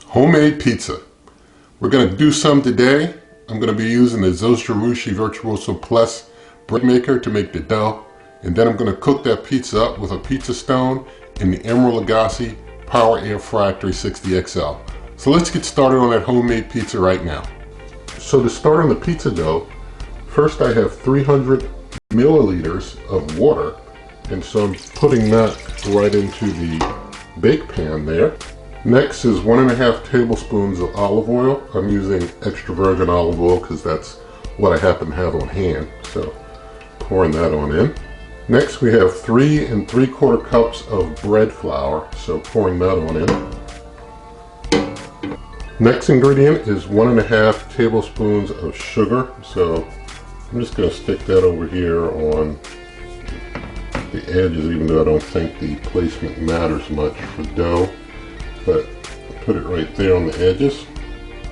Homemade pizza. We're going to do some today. I'm going to be using the Zojirushi Virtuoso Plus Bread Maker to make the dough. And then I'm going to cook that pizza up with a pizza stone in the Emeril Lagasse Power Air Fryer 360 XL. So let's get started on that homemade pizza right now. So to start on the pizza dough, first I have 300 milliliters of water. And so I'm putting that right into the bake pan there. Next is 1.5 tablespoons of olive oil. I'm using extra virgin olive oil because that's what I happen to have on hand. So pouring that on in. Next we have 3 3/4 cups of bread flour. So pouring that on in. Next ingredient is 1.5 tablespoons of sugar. So I'm just going to stick that over here on the edges, even though I don't think the placement matters much for dough. But put it right there on the edges.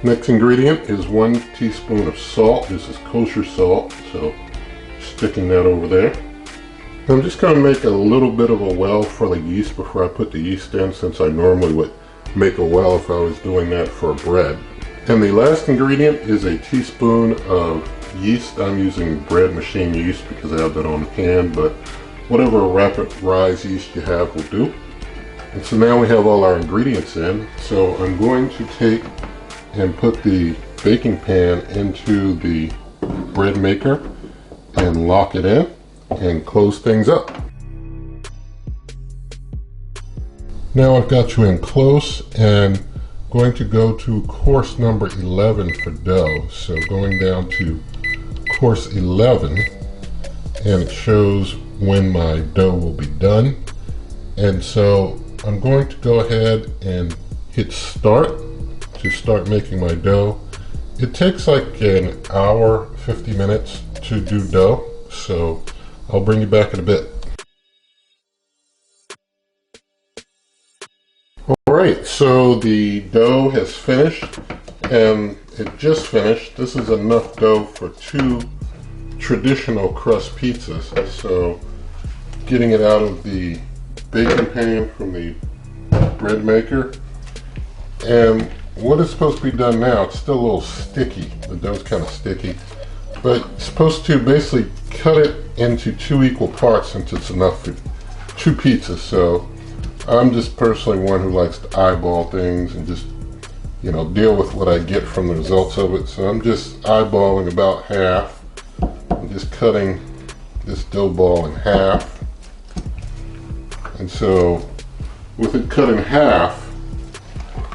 Next ingredient is 1 teaspoon of salt. This is kosher salt, so sticking that over there. I'm just going to make a little bit of a well for the yeast before I put the yeast in, since I normally would make a well if I was doing that for bread. And the last ingredient is a teaspoon of yeast. I'm using bread machine yeast because I have that on hand, but whatever rapid rise yeast you have will do. And so now we have all our ingredients in. So I'm going to take and put the baking pan into the bread maker and lock it in and close things up. Now I've got you in close and going to go to course number 11 for dough. So going down to course 11, and it shows when my dough will be done. And so I'm going to go ahead and hit start to start making my dough. It takes like an hour, 50 minutes to do dough, so I'll bring you back in a bit. Alright, so the dough has finished, and it just finished. This is enough dough for 2 traditional crust pizzas. So getting it out of the baking pan from the bread maker, and what is supposed to be done now, it's still a little sticky. The dough's kind of sticky, but it's supposed to basically cut it into 2 equal parts since it's enough for 2 pizzas. So I'm just personally one who likes to eyeball things and just, you know, deal with what I get from the results of it. So I'm just eyeballing about half. I'm just cutting this dough ball in half. And so with it cut in half,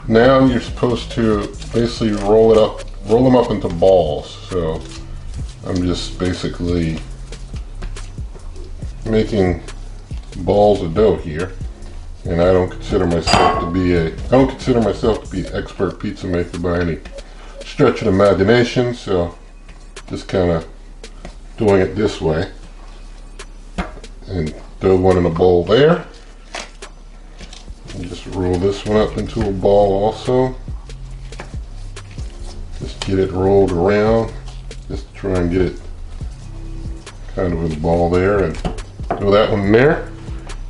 now you're supposed to basically roll them up into balls. So I'm just basically making balls of dough here. And I don't consider myself to be an expert pizza maker by any stretch of the imagination, so just kind of doing it this way. And throw one in a bowl there. And just roll this one up into a ball also. Just get it rolled around. Just try and get it kind of in a ball there, and throw that one in there.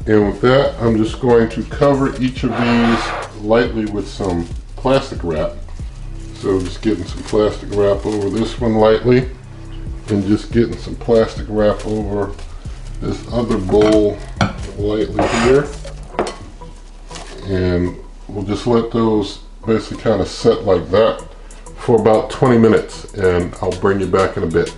And with that, I'm just going to cover each of these lightly with some plastic wrap. So just getting some plastic wrap over this one lightly, and just getting some plastic wrap over this other bowl lightly here. And we'll just let those basically kind of set like that for about 20 minutes, and I'll bring you back in a bit.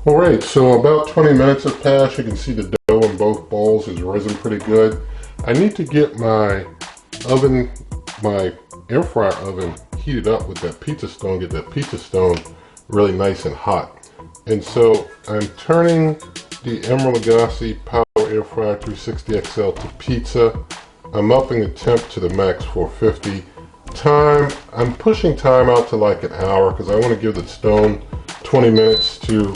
Alright, so about 20 minutes have passed. You can see the dough in both bowls has risen pretty good. I need to get my oven, my air fryer oven, heated up with that pizza stone, get that pizza stone really nice and hot. And so I'm turning the Emeril Lagasse Power Air Fryer 360 XL to pizza. I'm upping the temp to the max 450. Time, I'm pushing time out to like an hour because I want to give the stone 20 minutes to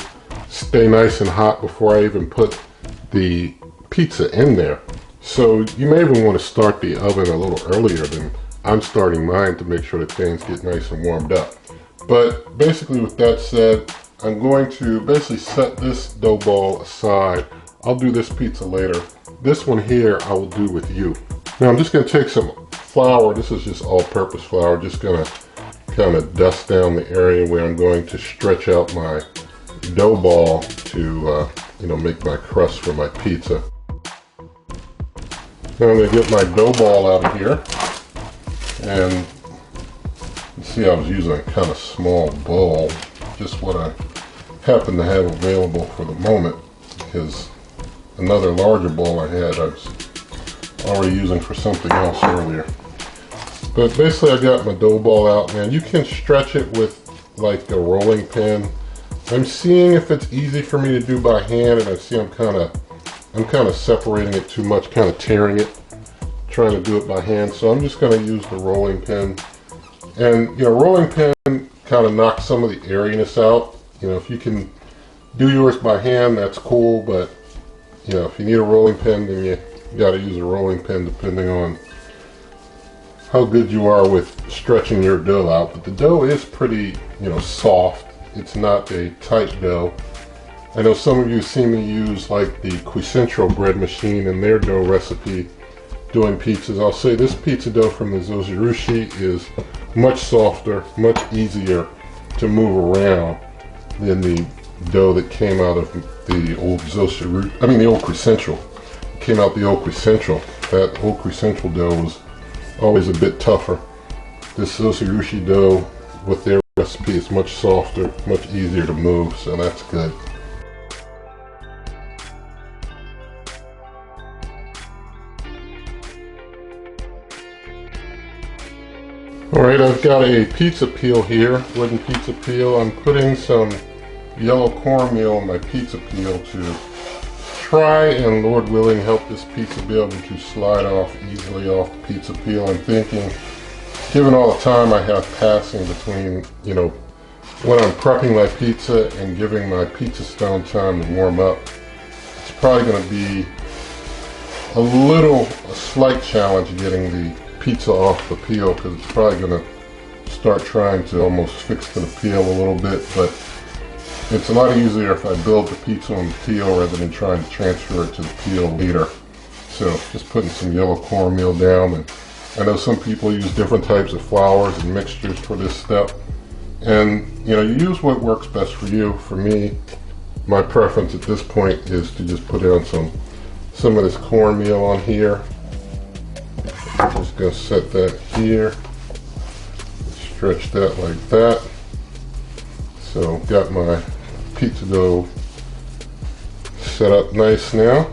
stay nice and hot before I even put the pizza in there. So you may even want to start the oven a little earlier than I'm starting mine to make sure that things get nice and warmed up. But basically with that said, I'm going to basically set this dough ball aside. I'll do this pizza later. This one here I will do with you. Now I'm just going to take some flour. This is just all-purpose flour. Just going to kind of dust down the area where I'm going to stretch out my dough ball to make my crust for my pizza. Now I'm going to get my dough ball out of here, and you see I was using a kind of small bowl, just what I happen to have available for the moment, because another larger bowl I had I was already using for something else earlier. But basically I got my dough ball out, and you can stretch it with like a rolling pin. I'm seeing if it's easy for me to do by hand, and I see I'm kind of separating it too much, kind of tearing it, trying to do it by hand. So I'm just going to use the rolling pin. And rolling pin kind of knocks some of the airiness out. If you can do yours by hand, that's cool, but if you need a rolling pin, then you got to use a rolling pin depending on how good you are with stretching your dough out. But the dough is pretty, soft. It's not a tight dough. I know some of you see me use like the Quicentro bread machine in their dough recipe doing pizzas. I'll say this pizza dough from the Zojirushi is much softer, much easier to move around than the dough that came out of the old the old Quicentro. It came out the old Quicentro. That old Quicentro dough was always a bit tougher. This Zojirushi dough with their recipe is much softer, much easier to move, so that's good. Alright, I've got a pizza peel here, wooden pizza peel. I'm putting some yellow cornmeal in my pizza peel to try and, Lord willing, help this pizza be able to slide off easily off the pizza peel. I'm thinking, given all the time I have passing between, when I'm prepping my pizza and giving my pizza stone time to warm up, it's probably going to be a slight challenge getting the pizza off the peel, because it's probably going to start trying to almost fix to the peel a little bit, but it's a lot easier if I build the pizza on the peel rather than trying to transfer it to the peel later. So just putting some yellow cornmeal down, and I know some people use different types of flours and mixtures for this step, and you use what works best for you. For me, my preference at this point is to just put down some of this cornmeal on here. I'm just going to set that here, stretch that like that. So got my pizza dough set up nice now.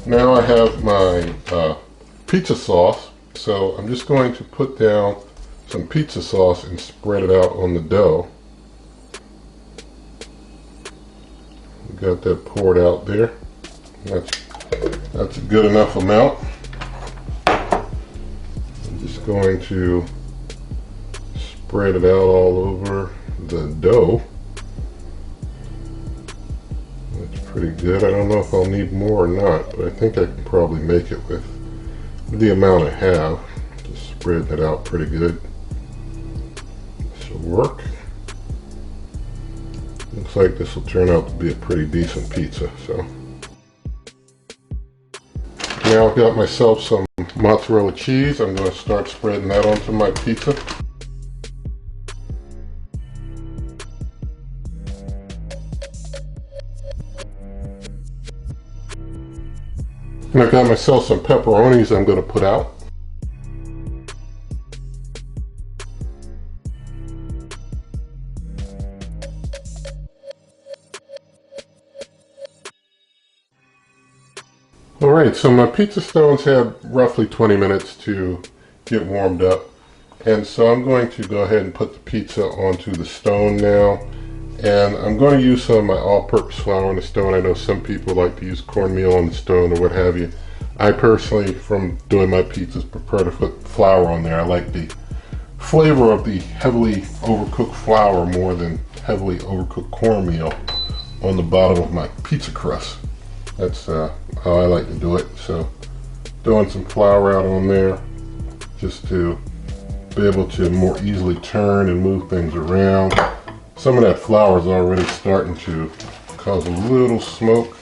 Now I have my pizza sauce, so I'm just going to put down some pizza sauce and spread it out on the dough. Got that poured out there. That's a good enough amount. I'm just going to spread it out all over the dough. That's pretty good. I don't know if I'll need more or not, but I think I can probably make it with the amount I have. Just spread that out pretty good. This will work. Looks like this will turn out to be a pretty decent pizza. So now I've got myself some mozzarella cheese. I'm going to start spreading that onto my pizza. And I've got myself some pepperonis I'm going to put out. Alright, so my pizza stones had roughly 20 minutes to get warmed up. And so I'm going to go ahead and put the pizza onto the stone now. And I'm going to use some of my all-purpose flour on the stone. I know some people like to use cornmeal on the stone or what have you. I personally, from doing my pizzas, prefer to put flour on there. I like the flavor of the heavily overcooked flour more than heavily overcooked cornmeal on the bottom of my pizza crust. That's how I like to do it. So throwing some flour out on there just to be able to more easily turn and move things around. Some of that flour is already starting to cause a little smoke,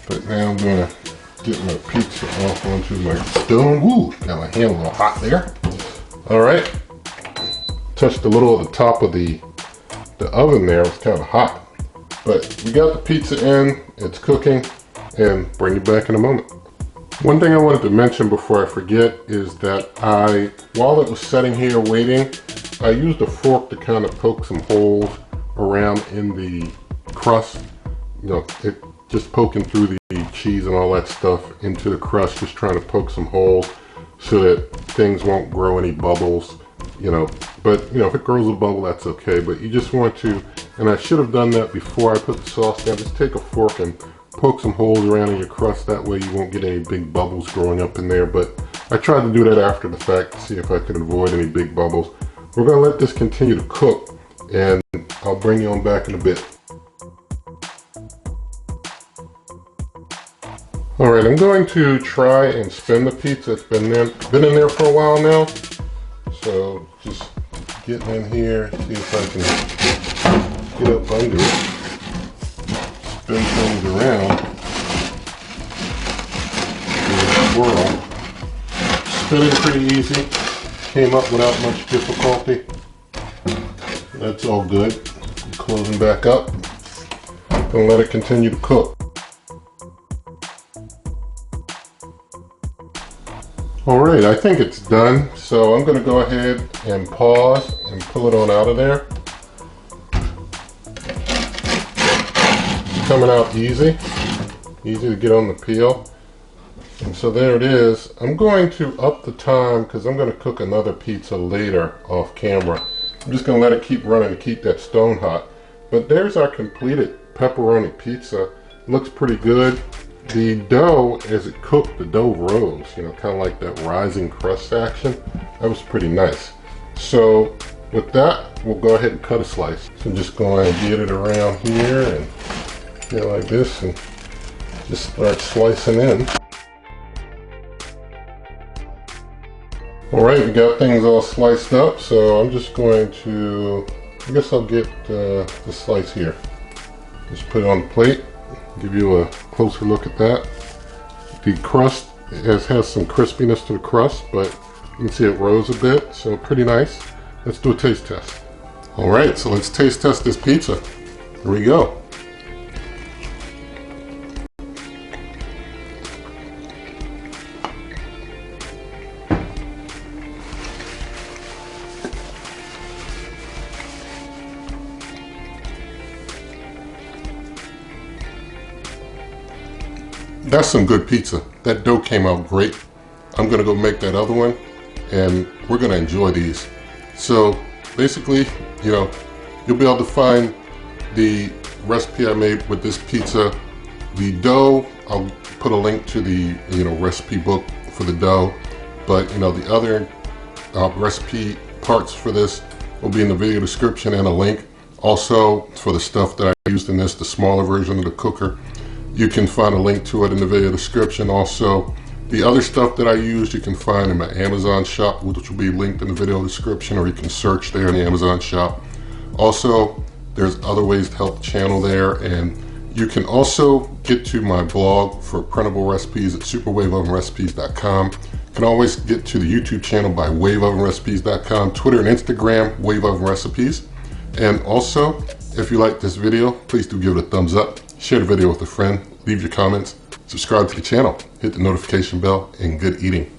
but now I'm going to get my pizza off onto my stone. Woo, got my hand a little hot there. All right, touched a little at the top of the oven there. It was kind of hot, but we got the pizza in, it's cooking, and bring you back in a moment. One thing I wanted to mention before I forget is that while it was sitting here waiting, I used a fork to kind of poke some holes around in the crust. You know, it just poking through the cheese and all that stuff into the crust, just trying to poke some holes so that things won't grow any bubbles, you know. But, you know, if it grows a bubble, that's okay. But you just want to, and I should have done that before I put the sauce down, just take a fork and poke some holes around in your crust. That way you won't get any big bubbles growing up in there. But I tried to do that after the fact to see if I could avoid any big bubbles. We're going to let this continue to cook, and I'll bring you on back in a bit. Alright, I'm going to try and spin the pizza. It's been in there for a while now. So just getting in here, see if I can get up under it. Spin things around. Swirl. Spinning pretty easy. Came up without much difficulty. That's all good. Closing back up. Gonna let it continue to cook. Alright, I think it's done, so I'm going to go ahead and pause and pull it on out of there. It's coming out easy to get on the peel. And so there it is. I'm going to up the time because I'm going to cook another pizza later off camera. I'm just going to let it keep running to keep that stone hot. But there's our completed pepperoni pizza. Looks pretty good. The dough, as it cooked, the dough rose, you know, kind of like that rising crust action. That was pretty nice. So with that, we'll go ahead and cut a slice. So I'm just going to get it around here and get like this and just start slicing in. All right, we got things all sliced up, so I'm just going to, I guess I'll get the slice here. Just put it on the plate. Give you a closer look at that. The crust has some crispiness to the crust, but you can see it rose a bit, so pretty nice. Let's do a taste test. All right, so let's taste test this pizza. Here we go. That's some good pizza. That dough came out great. I'm gonna go make that other one and we're gonna enjoy these. So basically, you know, you'll be able to find the recipe I made with this pizza. The dough, I'll put a link to the, you know, recipe book for the dough, but you know, the other recipe parts for this will be in the video description and a link. Also, for the stuff that I used in this, the smaller version of the cooker, you can find a link to it in the video description. Also, the other stuff that I used you can find in my Amazon shop, which will be linked in the video description, or you can search there in the Amazon shop. Also, there's other ways to help the channel there, and you can also get to my blog for printable recipes at superwaveovenrecipes.com. You can always get to the YouTube channel by waveovenrecipes.com, Twitter and Instagram, Wave Oven Recipes. And also, if you like this video, please do give it a thumbs up. Share the video with a friend, leave your comments, subscribe to the channel, hit the notification bell, and good eating.